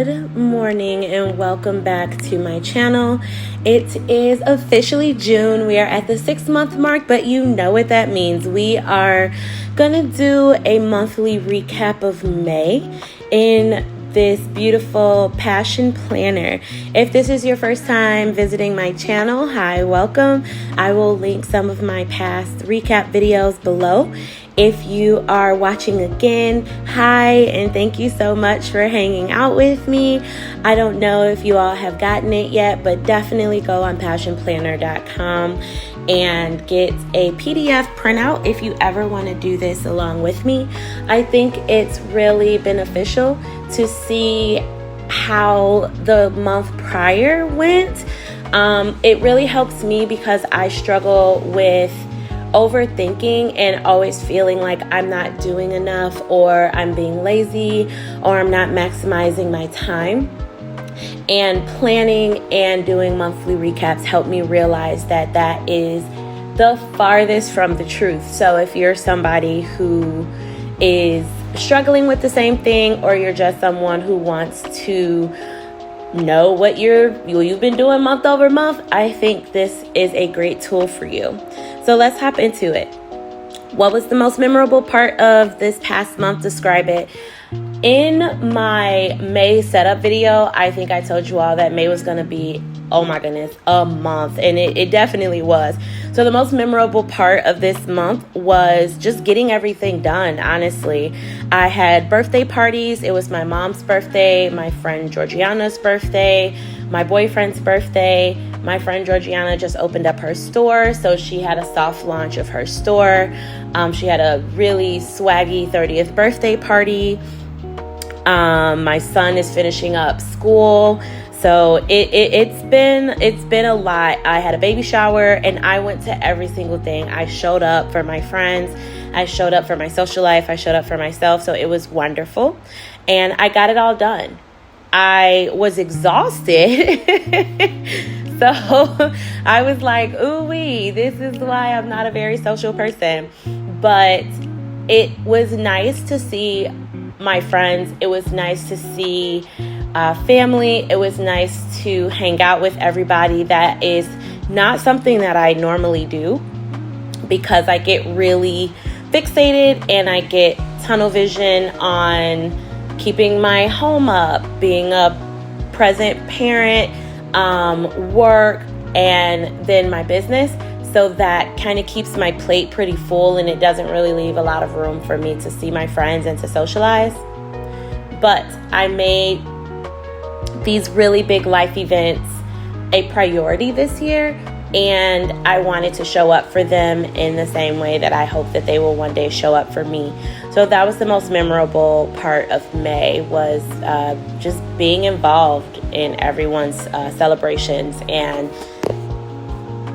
Good morning and welcome back to my channel. It is officially June. We are at the 6-month mark, but you know what that means. We are gonna do a monthly recap of May in this beautiful passion planner. If this is your first time visiting my channel, hi, welcome. I will link some of my past recap videos below. If you are watching again, hi, and thank you so much for hanging out with me. I don't know if you all have gotten it yet, but definitely go on passionplanner.com and get a PDF printout if you ever want to do this along with me. I think it's really beneficial to see how the month prior went. It really helps me because I struggle with overthinking and always feeling like I'm not doing enough, or I'm being lazy, or I'm not maximizing my time. And planning and doing monthly recaps help me realize that that is the farthest from the truth. So if you're somebody who is struggling with the same thing, or you're just someone who wants to know what you've been doing month over month, I think this is a great tool for you. So let's hop into it. What was the most memorable part of this past month? Describe it. In my May setup video, I think I told you all that May was going to be, oh my goodness, a month. And it definitely was. So the most memorable part of this month was just getting everything done, honestly. I had birthday parties. It was my mom's birthday, my friend Georgiana's birthday, my boyfriend's birthday. My friend Georgiana just opened up her store, so she had a soft launch of her store. She had a really swaggy 30th birthday party. My son is finishing up school, so it's been a lot. I had a baby shower, and I went to every single thing. I showed up for my friends. I showed up for my social life. I showed up for myself, so it was wonderful, and I got it all done. I was exhausted. So I was like, ooh-wee, this is why I'm not a very social person. But it was nice to see my friends. It was nice to see family. It was nice to hang out with everybody. That is not something that I normally do, because I get really fixated and I get tunnel vision on keeping my home up, being a present parent, work, and then my business. So that kind of keeps my plate pretty full, and it doesn't really leave a lot of room for me to see my friends and to socialize. But I made these really big life events a priority this year, and I wanted to show up for them in the same way that I hope that they will one day show up for me. So that was the most memorable part of May, was just being involved in everyone's celebrations and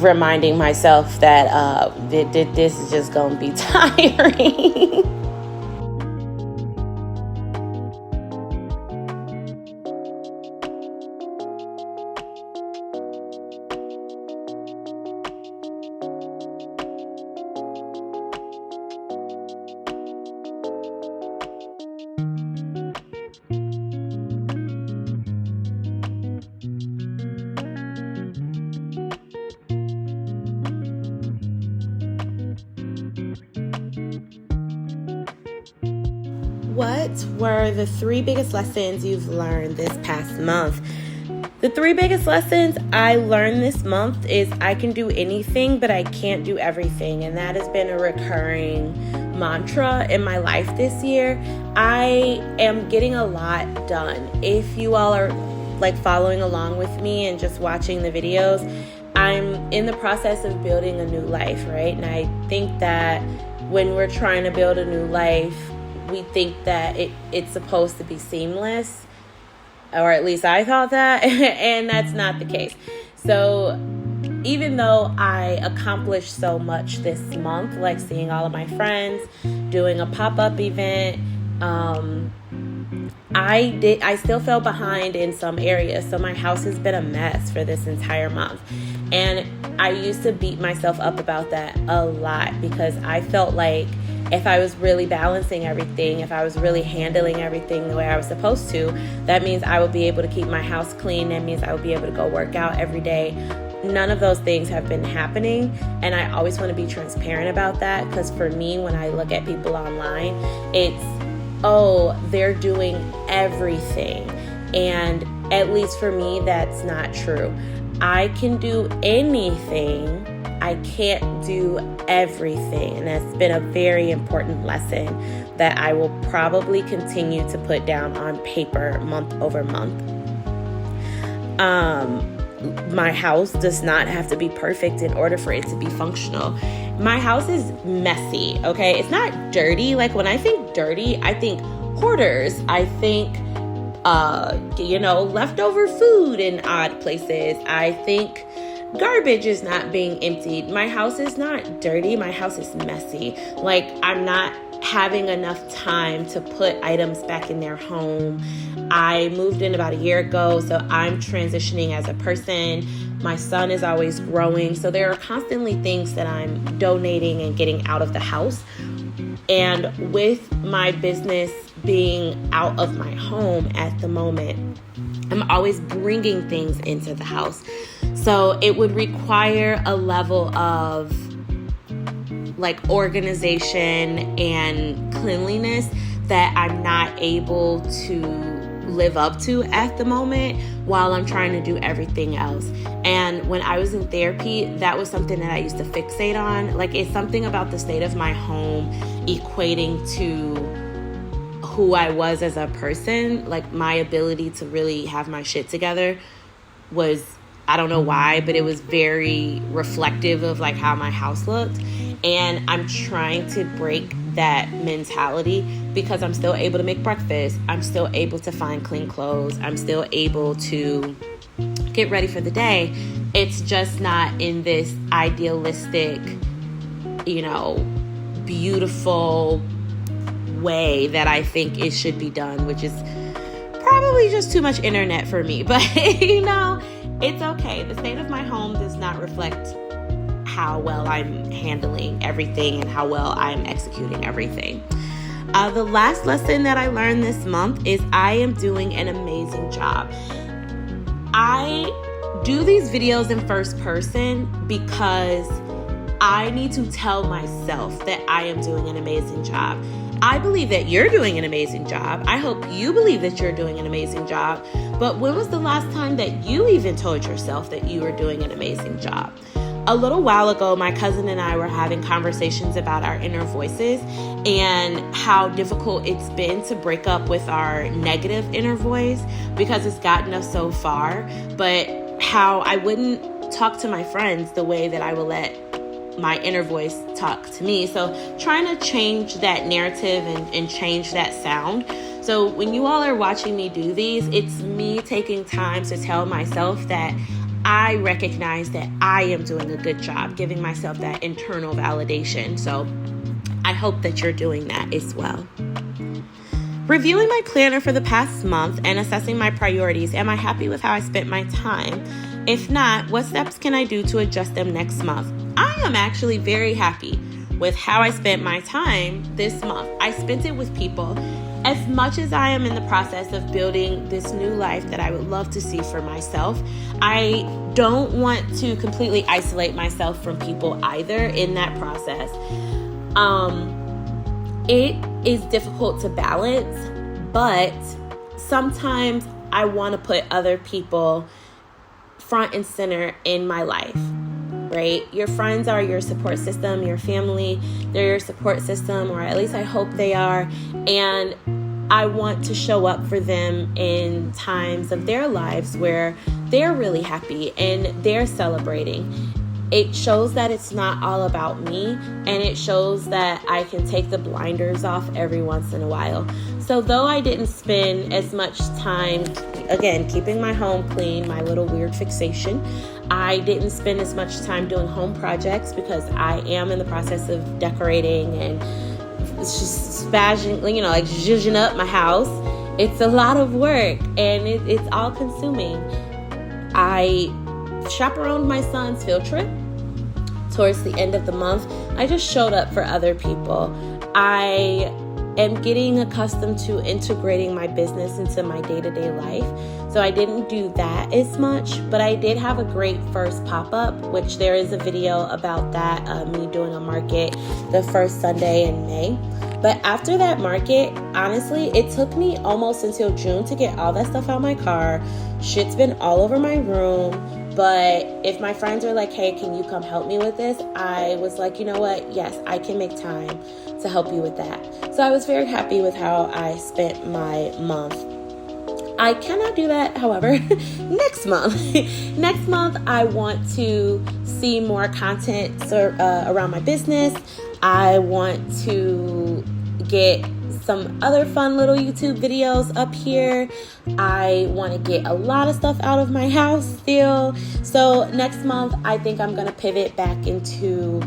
reminding myself that this is just going to be tiring. What were the 3 biggest lessons you've learned this past month? The 3 biggest lessons I learned this month is I can do anything, but I can't do everything. And that has been a recurring mantra in my life this year. I am getting a lot done. If you all are following along with me and just watching the videos, I'm in the process of building a new life, right? And I think that when we're trying to build a new life, we think that it's supposed to be seamless, or at least I thought that, and that's not the case. So even though I accomplished so much this month, like seeing all of my friends, doing a pop-up event, I still fell behind in some areas. So my house has been a mess for this entire month. And I used to beat myself up about that a lot, because I felt like if I was really balancing everything, if I was really handling everything the way I was supposed to, that means I would be able to keep my house clean. That means I would be able to go work out every day. None of those things have been happening, and I always want to be transparent about that, because for me, when I look at people online, it's, oh, they're doing everything. And at least for me, that's not true. I can do anything. I can't do everything. And that's been a very important lesson that I will probably continue to put down on paper month over month. My house does not have to be perfect in order for it to be functional. My house is messy, okay? It's not dirty. Like, when I think dirty, I think hoarders. I think, leftover food in odd places. I think garbage is not being emptied. My house is not dirty. My house is messy. Like, I'm not having enough time to put items back in their home. I moved in about a year ago, so I'm transitioning as a person. My son is always growing, so there are constantly things that I'm donating and getting out of the house. And with my business being out of my home at the moment, I'm always bringing things into the house. So it would require a level of like organization and cleanliness that I'm not able to live up to at the moment while I'm trying to do everything else. And when I was in therapy, that was something that I used to fixate on. Like, it's something about the state of my home equating to who I was as a person. Like, my ability to really have my shit together was, I don't know why, but it was very reflective of like how my house looked. And I'm trying to break that mentality, because I'm still able to make breakfast. I'm still able to find clean clothes. I'm still able to get ready for the day. It's just not in this idealistic, beautiful way that I think it should be done, which is probably just too much internet for me. But, it's okay. The state of my home does not reflect how well I'm handling everything and how well I'm executing everything. The last lesson that I learned this month is I am doing an amazing job. I do these videos in first person because I need to tell myself that I am doing an amazing job. I believe that you're doing an amazing job. I hope you believe that you're doing an amazing job. But when was the last time that you even told yourself that you were doing an amazing job? A little while ago, my cousin and I were having conversations about our inner voices and how difficult it's been to break up with our negative inner voice because it's gotten us so far, but how I wouldn't talk to my friends the way that I would let my inner voice talk to me. So trying to change that narrative and change that sound. So when you all are watching me do these, it's me taking time to tell myself that I recognize that I am doing a good job, giving myself that internal validation. So I hope that you're doing that as well. Reviewing my planner for the past month and assessing my priorities. Am I happy with how I spent my time? If not, what steps can I do to adjust them next month? I am actually very happy with how I spent my time this month. I spent it with people. As much as I am in the process of building this new life that I would love to see for myself, I don't want to completely isolate myself from people either in that process. It is difficult to balance, but sometimes I want to put other people front and center in my life, right? Your friends are your support system, your family, they're your support system, or at least I hope they are. And I want to show up for them in times of their lives where they're really happy and they're celebrating. It shows that it's not all about me, and it shows that I can take the blinders off every once in a while. So though I didn't spend as much time, again, keeping my home clean, my little weird fixation, I didn't spend as much time doing home projects because I am in the process of decorating and spazzing, like zhuzhing up my house. It's a lot of work and it's all consuming. I chaperoned my son's field trip towards the end of the month. I just showed up for other people. I am getting accustomed to integrating my business into my day-to-day life. So I didn't do that as much, but I did have a great first pop-up, which there is a video about that, me doing a market the first Sunday in May. But after that market, honestly, it took me almost until June to get all that stuff out of my car. Shit's been all over my room. But if my friends are like, hey, can you come help me with this? I was like, you know what? Yes, I can make time to help you with that. So I was very happy with how I spent my month. I cannot do that, however, next month. Next month, I want to see more content around my business. I want to get some other fun little YouTube videos up here. I want to get a lot of stuff out of my house still. So next month, I think I'm going to pivot back into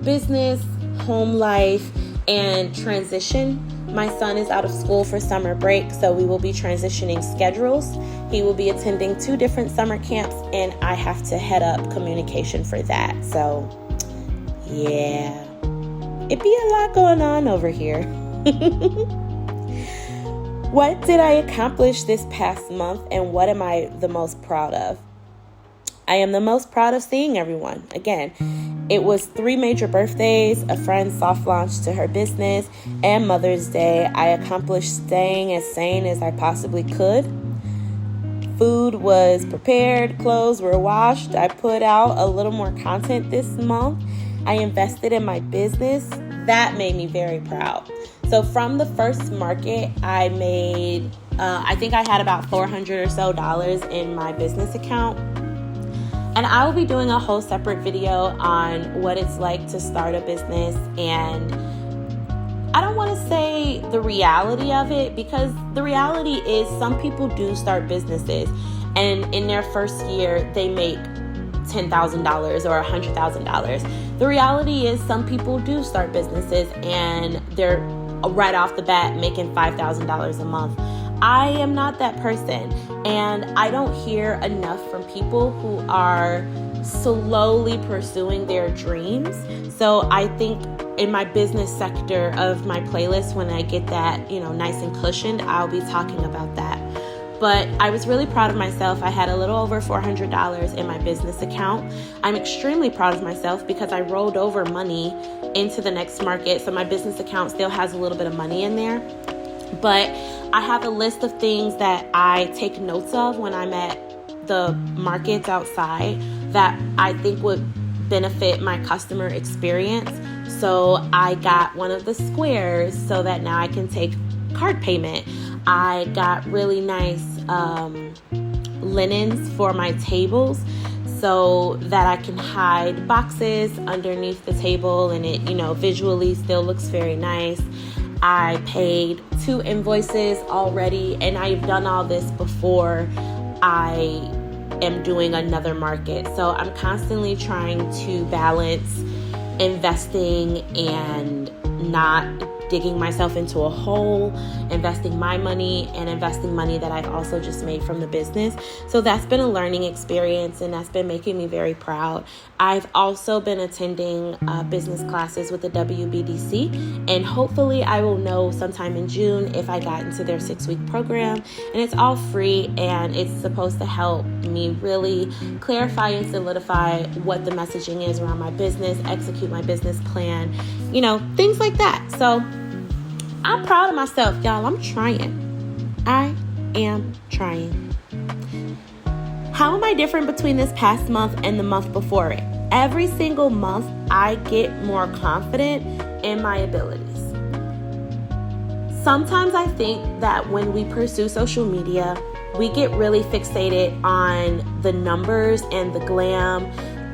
business, home life, and transition. My son is out of school for summer break, so we will be transitioning schedules. He will be attending 2 different summer camps, and I have to head up communication for that. So, yeah, it'd be a lot going on over here. What did I accomplish this past month, and what am I the most proud of? I am the most proud of seeing everyone. Again, it was 3 major birthdays, a friend's soft launch to her business, and Mother's Day. I accomplished staying as sane as I possibly could. Food was prepared, clothes were washed. I put out a little more content this month. I invested in my business. That made me very proud. So from the first market, I made, I think I had about $400 or so in my business account. And I will be doing a whole separate video on what it's like to start a business. And I don't want to say the reality of it, because the reality is some people do start businesses and in their first year they make $10,000 or $100,000. The reality is some people do start businesses and they're right off the bat making $5,000 a month. I am not that person, and I don't hear enough from people who are slowly pursuing their dreams. So I think in my business sector of my playlist, when I get that, nice and cushioned, I'll be talking about that. But I was really proud of myself. I had a little over $400 in my business account. I'm extremely proud of myself because I rolled over money into the next market. So my business account still has a little bit of money in there. But I have a list of things that I take notes of when I'm at the markets outside that I think would benefit my customer experience. So I got one of the squares so that now I can take card payment. I got really nice linens for my tables so that I can hide boxes underneath the table and it, visually still looks very nice. I paid 2 invoices already, and I've done all this before I am doing another market. So I'm constantly trying to balance investing and not digging myself into a hole, investing my money and investing money that I've also just made from the business. So that's been a learning experience, and that's been making me very proud. I've also been attending business classes with the WBDC, and hopefully I will know sometime in June if I got into their 6-week program. And it's all free, and it's supposed to help me really clarify and solidify what the messaging is around my business, execute my business plan, things like that. So I'm proud of myself, y'all. I'm trying. I am trying. How am I different between this past month and the month before it? Every single month, I get more confident in my abilities. Sometimes I think that when we pursue social media, we get really fixated on the numbers and the glam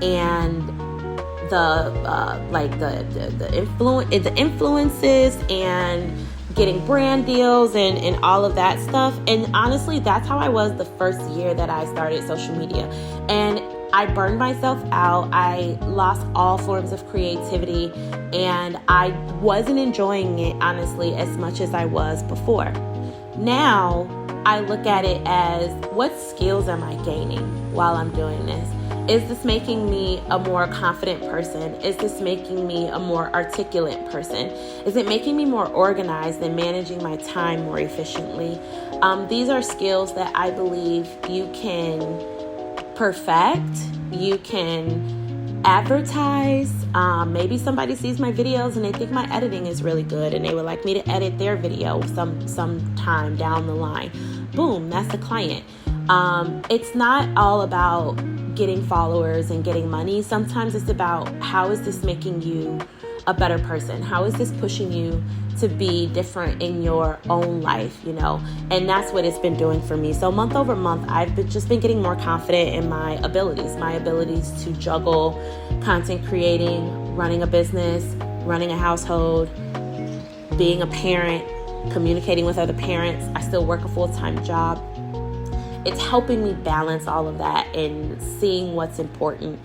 and the influences and getting brand deals and all of that stuff. And honestly, that's how I was the first year that I started social media. And I burned myself out. I lost all forms of creativity, and I wasn't enjoying it, honestly, as much as I was before. Now, I look at it as, what skills am I gaining while I'm doing this? Is this making me a more confident person? Is this making me a more articulate person? Is it making me more organized and managing my time more efficiently? These are skills that I believe you can perfect. You can advertise. Maybe somebody sees my videos and they think my editing is really good and they would like me to edit their video some time down the line. Boom, that's the client. It's not all about getting followers and getting money. Sometimes it's about, how is this making you a better person? How is this pushing you to be different in your own life, And that's what it's been doing for me. So month over month, I've just been getting more confident in my abilities to juggle content creating, running a business, running a household, being a parent, communicating with other parents. I still work a full-time job. It's helping me balance all of that and seeing what's important.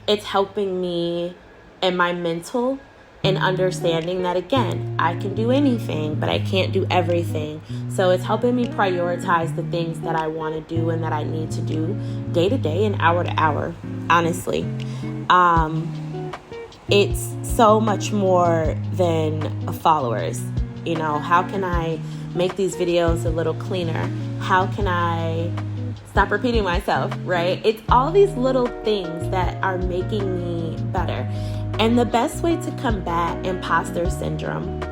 It's helping me in my mental and understanding that, again, I can do anything, but I can't do everything. So it's helping me prioritize the things that I want to do and that I need to do day to day and hour to hour, honestly. It's so much more than followers. How can I make these videos a little cleaner? How can I stop repeating myself, right? It's all these little things that are making me better. And the best way to combat imposter syndrome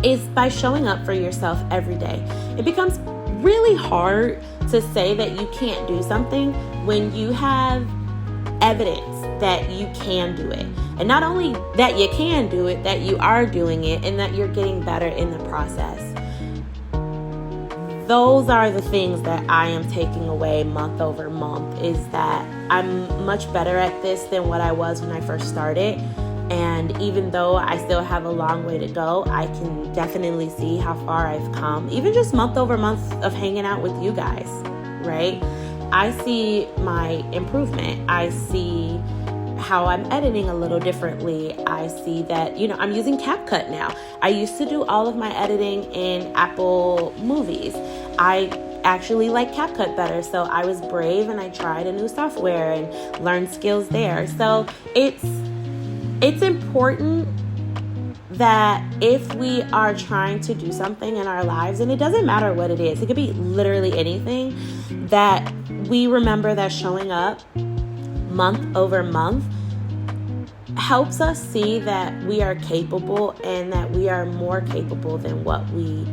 is by showing up for yourself every day. It becomes really hard to say that you can't do something when you have evidence that you can do it. And not only that you can do it, that you are doing it and that you're getting better in the process. Those are the things that I am taking away month over month, is that I'm much better at this than what I was when I first started. And even though I still have a long way to go, I can definitely see how far I've come. Even just month over month of hanging out with you guys, right? I see my improvement. I see how I'm editing a little differently. I see that, I'm using CapCut now. I used to do all of my editing in Apple Movies. I actually like CapCut better, so I was brave and I tried a new software and learned skills there. So it's important that if we are trying to do something in our lives, and it doesn't matter what it is, it could be literally anything, that we remember that showing up month over month helps us see that we are capable and that we are more capable than what we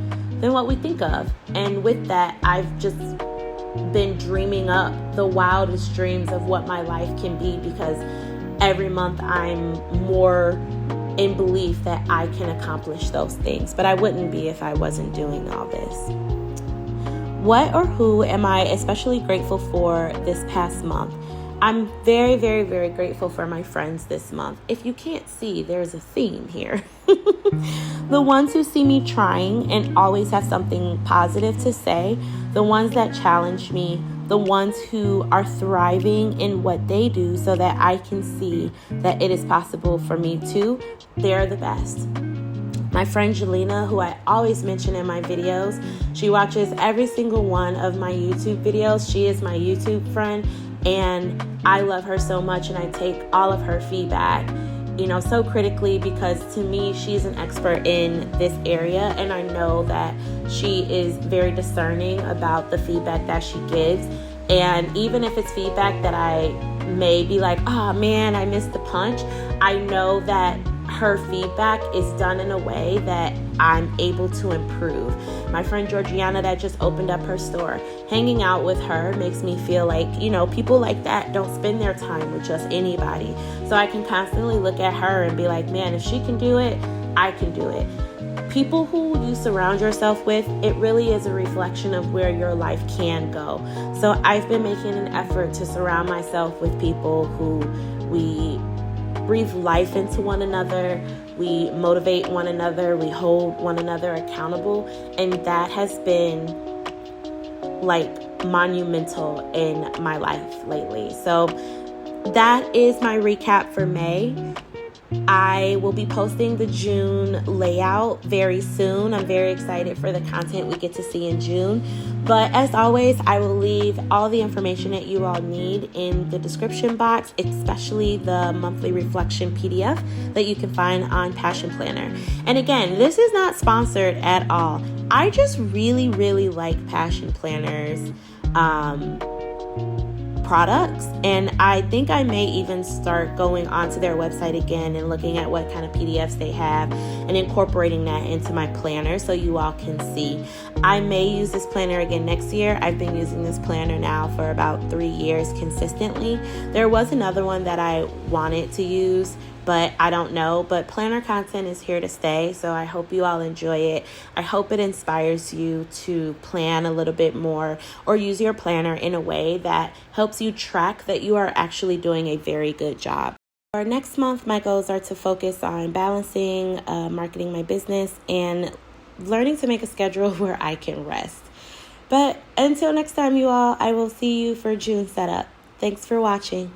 think of. And with that, I've just been dreaming up the wildest dreams of what my life can be, because every month I'm more in belief that I can accomplish those things. But I wouldn't be if I wasn't doing all this. What or who am I especially grateful for this past month? I'm very, very, very grateful for my friends this month. If you can't see, there's a theme here. The ones who see me trying and always have something positive to say, the ones that challenge me, the ones who are thriving in what they do so that I can see that it is possible for me too, they're the best. My friend Jelena, who I always mention in my videos, she watches every single one of my YouTube videos. She is my YouTube friend, and I love her so much, and I take all of her feedback, so critically, because to me, she's an expert in this area, and I know that she is very discerning about the feedback that she gives. And even if it's feedback that I may be like, oh man, I missed the punch, I know that her feedback is done in a way that I'm able to improve. My friend Georgiana that just opened up her store, hanging out with her makes me feel like, people like that don't spend their time with just anybody. So I can constantly look at her and be like, man, if she can do it, I can do it. People who you surround yourself with, it really is a reflection of where your life can go. So I've been making an effort to surround myself with people who we breathe life into one another, we motivate one another, we hold one another accountable, and that has been like monumental in my life lately. So that is my recap for May. I will be posting the June layout very soon. I'm very excited for the content we get to see in June. But as always, I will leave all the information that you all need in the description box, especially the monthly reflection PDF that you can find on Passion Planner. And again, this is not sponsored at all. I just really, really like Passion Planner's products, and I think I may even start going onto their website again and looking at what kind of PDFs they have and incorporating that into my planner so you all can see. I may use this planner again next year. I've been using this planner now for about 3 years consistently. There was another one that I wanted to use, but I don't know. But planner content is here to stay, so I hope you all enjoy it. I hope it inspires you to plan a little bit more or use your planner in a way that helps you track that you are actually doing a very good job. For next month, my goals are to focus on balancing, marketing my business, and learning to make a schedule where I can rest. But until next time, you all, I will see you for June setup. Thanks for watching.